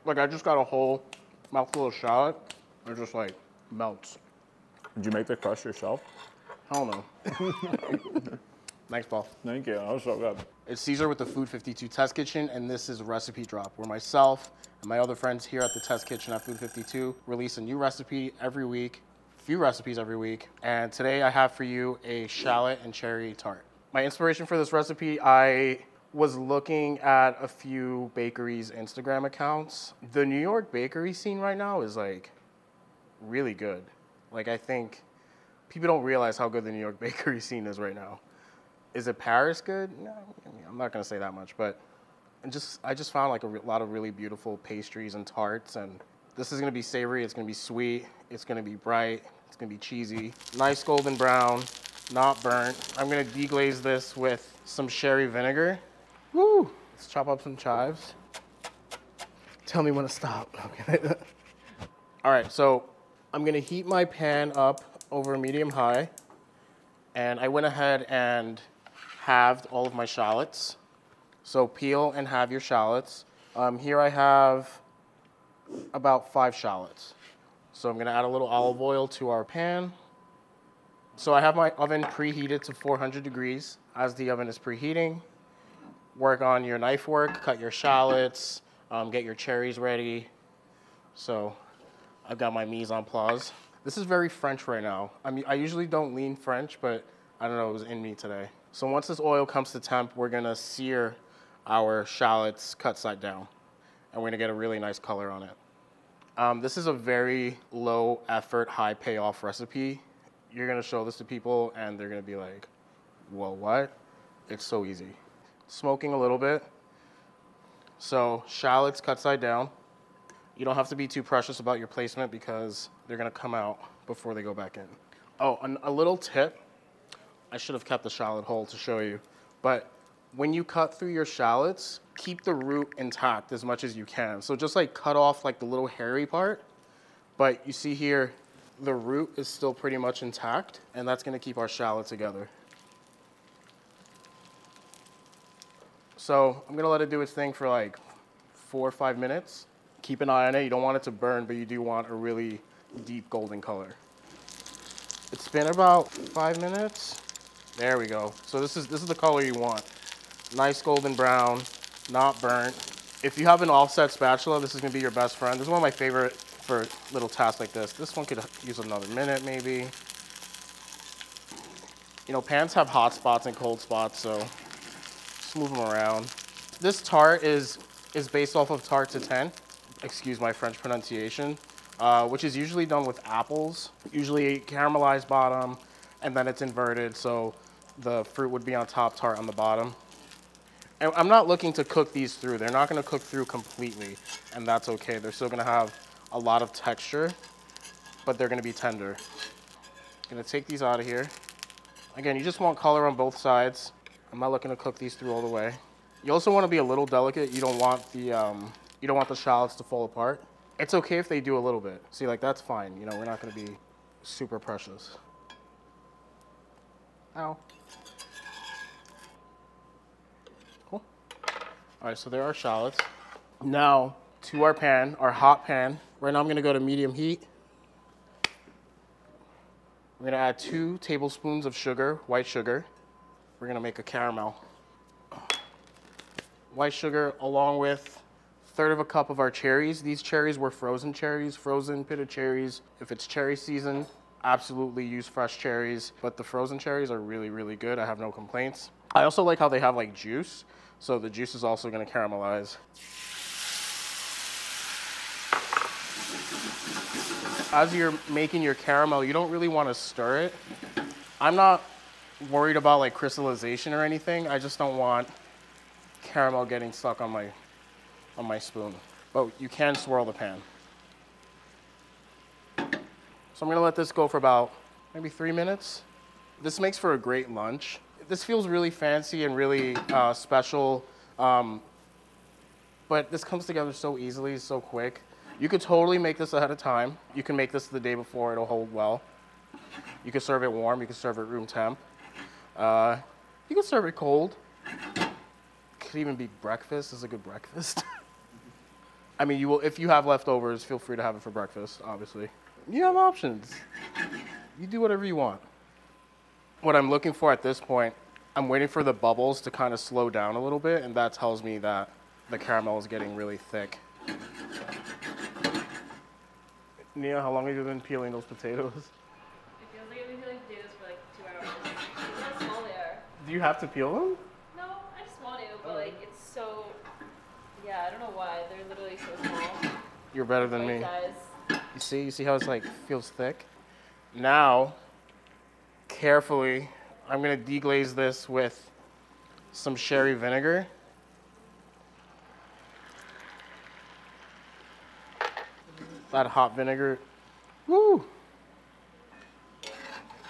Like I just got a whole mouthful of shallot. It just like melts. Did you make the crust yourself? Hell no. Thanks, Paul. Thank you. That was so good. It's Cesar with the Food52 Test Kitchen, and this is Recipe Drop, where myself and my other friends here at the Test Kitchen at Food52 release a new recipe every week, few recipes every week. And today I have for you a shallot and cherry tart. My inspiration for this recipe, I was looking at a few bakeries' Instagram accounts. The New York bakery scene right now is like really good. Like I think people don't realize how good the New York bakery scene is right now. Is it Paris good? No, I'm not gonna say that much, but I just found like a lot of really beautiful pastries and tarts, and this is gonna be savory, it's gonna be sweet, it's gonna be bright, it's gonna be cheesy. Nice golden brown, not burnt. I'm gonna deglaze this with some sherry vinegar. Woo! Let's chop up some chives. Tell me when to stop. Okay. All right, so I'm gonna heat my pan up over medium-high, and I went ahead and halved all of my shallots. So peel and halve your shallots. Here I have about 5 shallots. So I'm gonna add a little olive oil to our pan. So I have my oven preheated to 400 degrees. As the oven is preheating, work on your knife work, cut your shallots, get your cherries ready. So I've got my mise en place. This is very French right now. I mean, I usually don't lean French, but I don't know, it was in me today. So once this oil comes to temp, we're gonna sear our shallots cut side down, and we're gonna get a really nice color on it. This is a very low effort, high payoff recipe. You're gonna show this to people and they're gonna be like, well, what? It's so easy. Smoking a little bit. So shallots cut side down. You don't have to be too precious about your placement because they're gonna come out before they go back in. Oh, a little tip. I should have kept the shallot whole to show you, but when you cut through your shallots, keep the root intact as much as you can. So just like cut off like the little hairy part, but you see here, the root is still pretty much intact, and that's gonna keep our shallot together. So I'm gonna let it do its thing for like 4 or 5 minutes. Keep an eye on it. You don't want it to burn, but you do want a really deep golden color. It's been about 5 minutes. There we go. So this is the color you want. Nice golden brown, not burnt. If you have an offset spatula, this is gonna be your best friend. This is one of my favorite for little tasks like this. This one could use another minute maybe. You know, pans have hot spots and cold spots, so just move them around. This tart is based off of Tarte Tatin. Excuse my French pronunciation. Which is usually done with apples, usually caramelized bottom, and then it's inverted, so the fruit would be on top, tart on the bottom. And I'm not looking to cook these through. They're not gonna cook through completely, and that's okay. They're still gonna have a lot of texture, but they're gonna be tender. I'm gonna take these out of here. Again, you just want color on both sides. I'm not looking to cook these through all the way. You also wanna be a little delicate. You don't want the shallots to fall apart. It's okay if they do a little bit. See, like that's fine. You know, we're not gonna be super precious. Ow. Cool. All right, so there are shallots. Now to our pan, our hot pan. Right now I'm gonna go to medium heat. We're gonna add 2 tablespoons of sugar, white sugar. We're gonna make a caramel. White sugar along with 1/3 of a cup of our cherries. These cherries were frozen cherries, frozen pitted cherries. If it's cherry season, absolutely use fresh cherries, but the frozen cherries are really, really good. I have no complaints. I also like how they have like juice, so the juice is also gonna caramelize. As you're making your caramel, you don't really wanna stir it. I'm not worried about like crystallization or anything. I just don't want caramel getting stuck on my spoon, but you can swirl the pan. So I'm gonna let this go for about maybe 3 minutes. This makes for a great lunch. This feels really fancy and really special, but this comes together so easily, so quick. You could totally make this ahead of time. You can make this the day before, it'll hold well. You can serve it warm, you can serve it room temp. You can serve it cold. Could even be breakfast, this is a good breakfast. I mean, you will if you have leftovers. Feel free to have it for breakfast. Obviously, you have options. You do whatever you want. What I'm looking for at this point, I'm waiting for the bubbles to kind of slow down a little bit, and that tells me that the caramel is getting really thick. Nia, how long have you been peeling those potatoes? It feels like I've been peeling potatoes for like 2 hours. Look how small they are. Do you have to peel them? No, I just want to, but like it's so. Yeah, I don't know why. They're literally so small. You're better than me. Size. You see how it's like feels thick? Now, carefully, I'm gonna deglaze this with some sherry vinegar. That hot vinegar. Woo!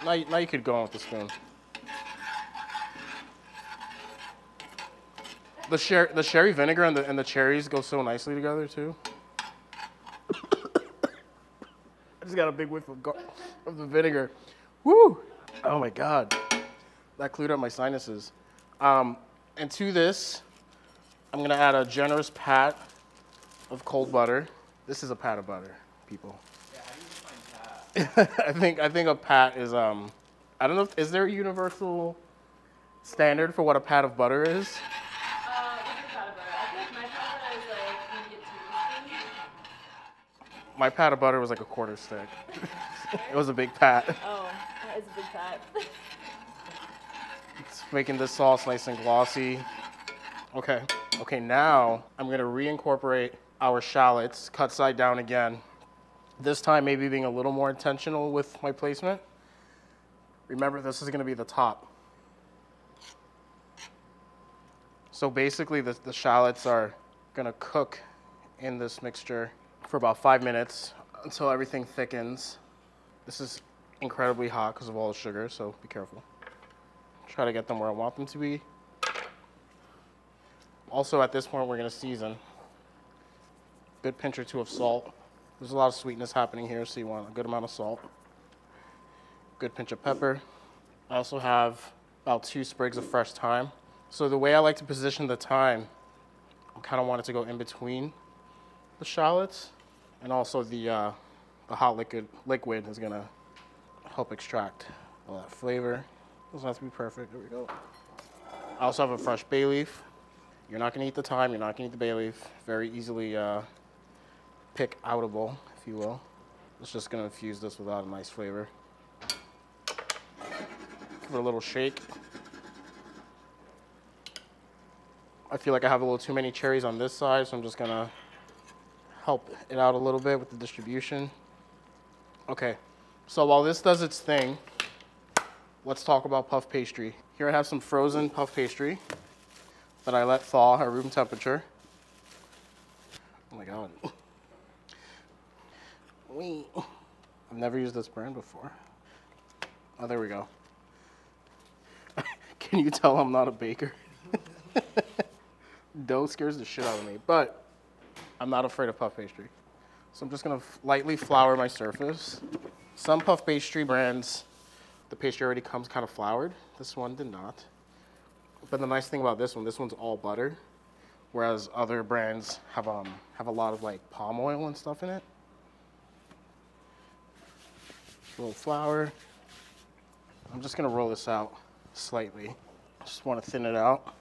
Now you could go on with the spoon. The sherry vinegar and the cherries go so nicely together too. I just got a big whiff of the vinegar. Woo! Oh my God, that cleared up my sinuses. And to this, I'm gonna add a generous pat of cold butter. This is a pat of butter, people. Yeah, how do you define pat? I think a pat is I don't know. Is there a universal standard for what a pat of butter is? What's your pat of butter? I think my pat of butter is like maybe a 2 teaspoon. My pat of butter was like a quarter stick. It was a big pat. Oh, that is a big pat. It's making this sauce nice and glossy. Okay. Okay, now I'm gonna reincorporate our shallots, cut side down again. This time maybe being a little more intentional with my placement. Remember, this is gonna be the top. So basically the shallots are gonna cook in this mixture for about 5 minutes until everything thickens. This is incredibly hot because of all the sugar, so be careful. Try to get them where I want them to be. Also at this point, we're gonna season. Good pinch or two of salt. There's a lot of sweetness happening here, so you want a good amount of salt. Good pinch of pepper. I also have about 2 sprigs of fresh thyme. So the way I like to position the thyme, I kind of want it to go in between the shallots, and also the hot liquid is gonna help extract all that flavor. Doesn't have to be perfect. There we go. I also have a fresh bay leaf. You're not gonna eat the thyme. You're not gonna eat the bay leaf. Very easily pick outable, if you will. It's just gonna infuse this without a nice flavor. Give it a little shake. I feel like I have a little too many cherries on this side, so I'm just gonna help it out a little bit with the distribution. Okay, so while this does its thing, let's talk about puff pastry. Here I have some frozen puff pastry that I let thaw at room temperature. Oh my God. I've never used this brand before. Oh, there we go. Can you tell I'm not a baker? Dough scares the shit out of me, but I'm not afraid of puff pastry. So I'm just gonna lightly flour my surface. Some puff pastry brands, the pastry already comes kind of floured. This one did not. But the nice thing about this one's all butter, whereas other brands have a lot of like palm oil and stuff in it. A little flour. I'm just gonna roll this out slightly. Just want to thin it out.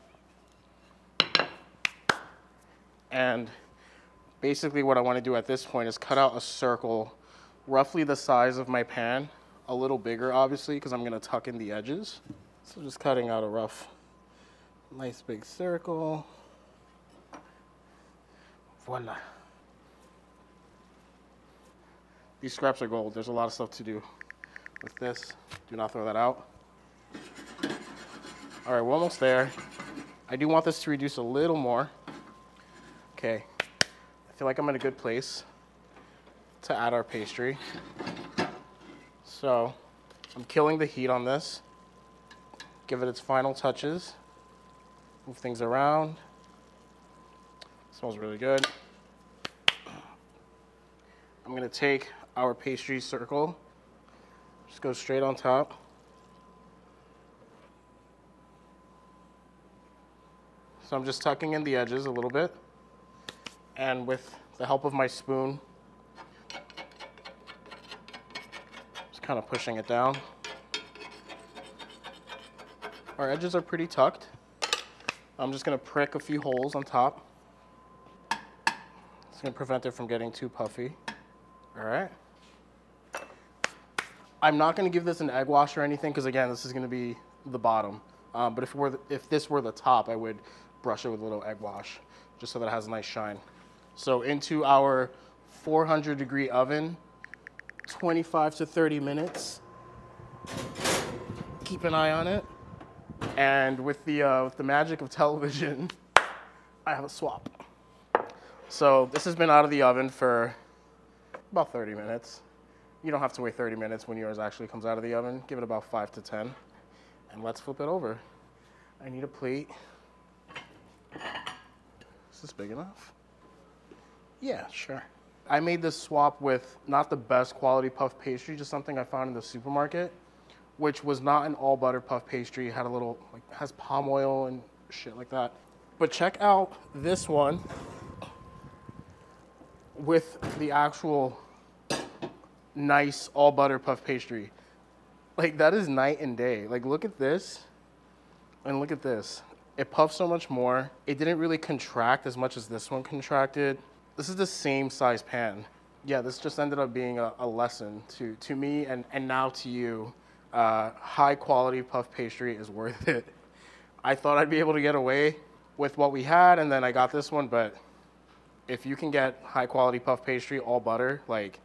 And basically what I want to do at this point is cut out a circle roughly the size of my pan, a little bigger obviously because I'm going to tuck in the edges. So just cutting out a rough, nice big circle. Voila. These scraps are gold. There's a lot of stuff to do with this. Do not throw that out. All right, we're almost there. I do want this to reduce a little more. Okay, I feel like I'm in a good place to add our pastry. So I'm killing the heat on this. Give it its final touches. Move things around. Smells really good. I'm gonna take our pastry circle, just go straight on top. So I'm just tucking in the edges a little bit. And with the help of my spoon, just kind of pushing it down. Our edges are pretty tucked. I'm just gonna prick a few holes on top. It's gonna prevent it from getting too puffy. All right. I'm not gonna give this an egg wash or anything, because again, this is gonna be the bottom. But if this were the top, I would brush it with a little egg wash, just so that it has a nice shine. So into our 400-degree oven, 25 to 30 minutes. Keep an eye on it. And with the magic of television, I have a swap. So this has been out of the oven for about 30 minutes. You don't have to wait 30 minutes when yours actually comes out of the oven. Give it about 5 to 10. And let's flip it over. I need a plate. Is this big enough? Yeah, sure. I made this swap with not the best quality puff pastry, just something I found in the supermarket, which was not an all butter puff pastry. It had a little, like, has palm oil and shit like that. But check out this one with the actual nice all butter puff pastry. Like, that is night and day. Like, look at this and look at this. It puffs so much more. It didn't really contract as much as this one contracted. This is the same size pan. Yeah, this just ended up being a lesson to me and now to you. High quality puff pastry is worth it. I thought I'd be able to get away with what we had, and then I got this one, but if you can get high quality puff pastry, all butter, like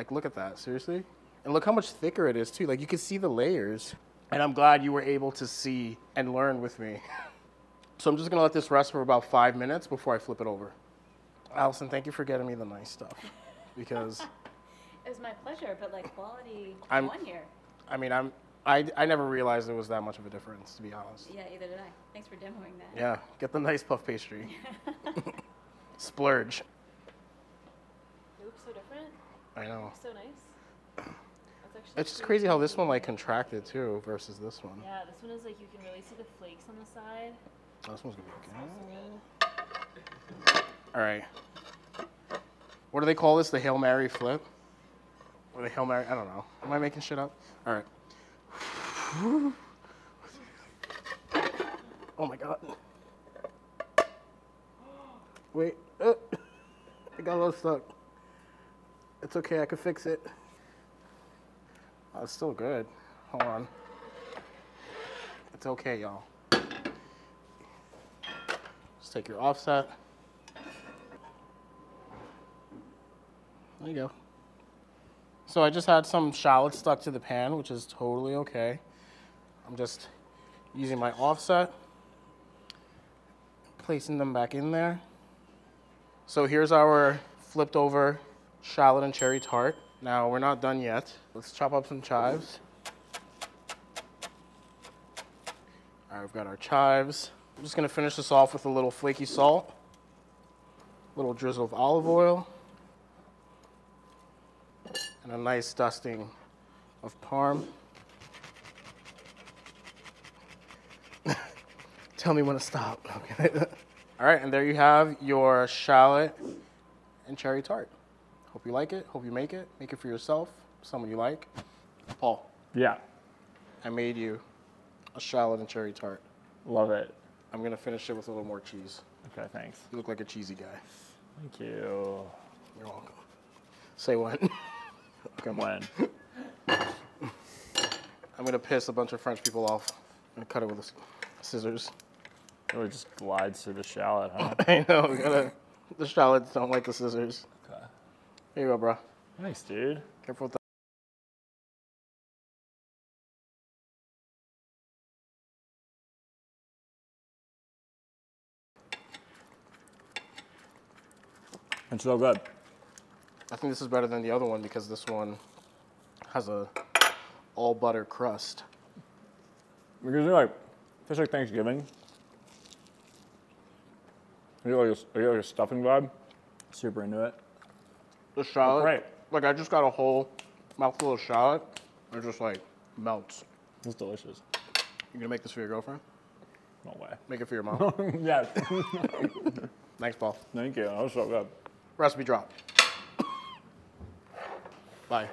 look at that, seriously? And look how much thicker it is too. Like, you can see the layers, and I'm glad you were able to see and learn with me. So I'm just gonna let this rest for about 5 minutes before I flip it over. Allison, thank you for getting me the nice stuff, because It was my pleasure, but like quality I'm- won here. I mean, I never realized there was that much of a difference, to be honest. Yeah, either did I. Thanks for demoing that. Yeah, get the nice puff pastry. Splurge. It looks so different. I know. So nice. That's actually It's just pretty crazy how this cool. one like contracted too versus this one. Yeah, this one is like you can really see the flakes on the side. Oh, this one's gonna be okay. All right. What do they call this? The Hail Mary flip? Or the Hail Mary? I don't know. Am I making shit up? All right. Oh my God. Wait. I got a little stuck. It's okay. I can fix it. Oh, it's still good. Hold on. It's okay, y'all. Just take your offset. There you go. So I just had some shallots stuck to the pan, which is totally okay. I'm just using my offset, placing them back in there. So here's our flipped over shallot and cherry tart. Now we're not done yet. Let's chop up some chives. All right, we've got our chives. I'm just gonna finish this off with a little flaky salt, a little drizzle of olive oil, and a nice dusting of parm. Tell me when to stop. Okay. All right, and there you have your shallot and cherry tart. Hope you like it. Hope you make it. Make it for yourself, someone you like. Paul, Yeah, I made you a shallot and cherry tart. love it. I'm gonna finish it with a little more cheese. Okay, thanks. You look like a cheesy guy. Thank you. You're welcome. Say when. Come on. When? I'm gonna piss a bunch of French people off. I'm gonna cut it with scissors. It really just glides through the shallot, huh? I know. We gotta. The shallots don't like the scissors. Okay. Here you go, bro. Nice, dude. Careful with that. It's so good. I think this is better than the other one because this one has a all butter crust. Because you're like, tastes like Thanksgiving. You get like a stuffing vibe. Super into it. The shallot, Right. like I just got a whole mouthful of shallot. It just like melts. It's delicious. You gonna make this for your girlfriend? No way. Make it for your mom. Yeah. Thanks, Paul. Thank you. That was so good. recipe drop. Bye.